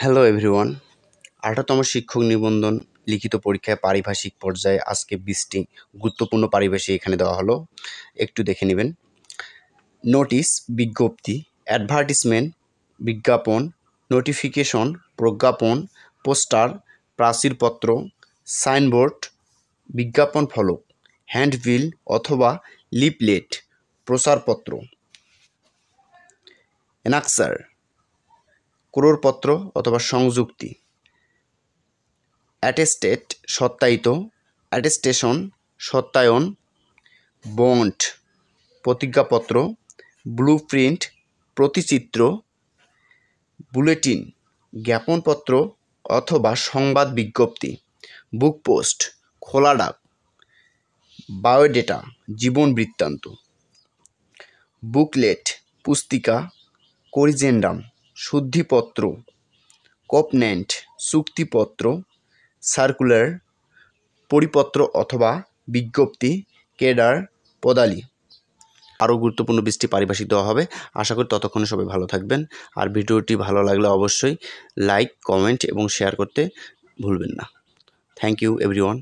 Hello everyone. 18তম শিক্ষক নিবন্ধন লিখিত পরীক্ষায় পারিভাষিক পর্যায়ে আজকে 20টি গুরুত্বপূর্ণ পারিভাষিক এখানে দেওয়া হলো, একটু দেখে নেবেন। নোটিশ বিজ্ঞপ্তি, অ্যাডভার্টিসমেন্ট বিজ্ঞাপন, নোটিফিকেশন প্রজ্ঞাপন, পোস্টার প্রাচীরপত্র, সাইনবোর্ড বিজ্ঞাপন ফলক, হ্যান্ডবিল অথবা লিফলেট প্রচারপত্র, অ্যানাক্সার ক্রয়পত্র অথবা সংযুক্তি, অ্যাটেস্টেড সত্যায়িত, অ্যাটেস্টেশন সত্যায়ন, বন্ড প্রতিজ্ঞাপত্র, ব্লুপ্রিন্ট প্রতিচিত্র, বুলেটিন জ্ঞাপনপত্র অথবা সংবাদ বিজ্ঞপ্তি, বুকপোস্ট খোলা ডাক, বায়োডেটা জীবন বৃত্তান্ত, বুকলেট পুস্তিকা, করিজেন্ডাম শুদ্ধিপত্র, কোভনেন্ট চুক্তিপত্র, সার্কুলার পরিপত্র অথবা বিজ্ঞপ্তি, কেডার পদালি। আরও গুরুত্বপূর্ণ 20টি পারিভাষিক দেওয়া হবে। আশা করি ততক্ষণে সবাই ভালো থাকবেন। আর ভিডিওটি ভালো লাগলে অবশ্যই লাইক, কমেন্ট এবং শেয়ার করতে ভুলবেন না। Thank you everyone.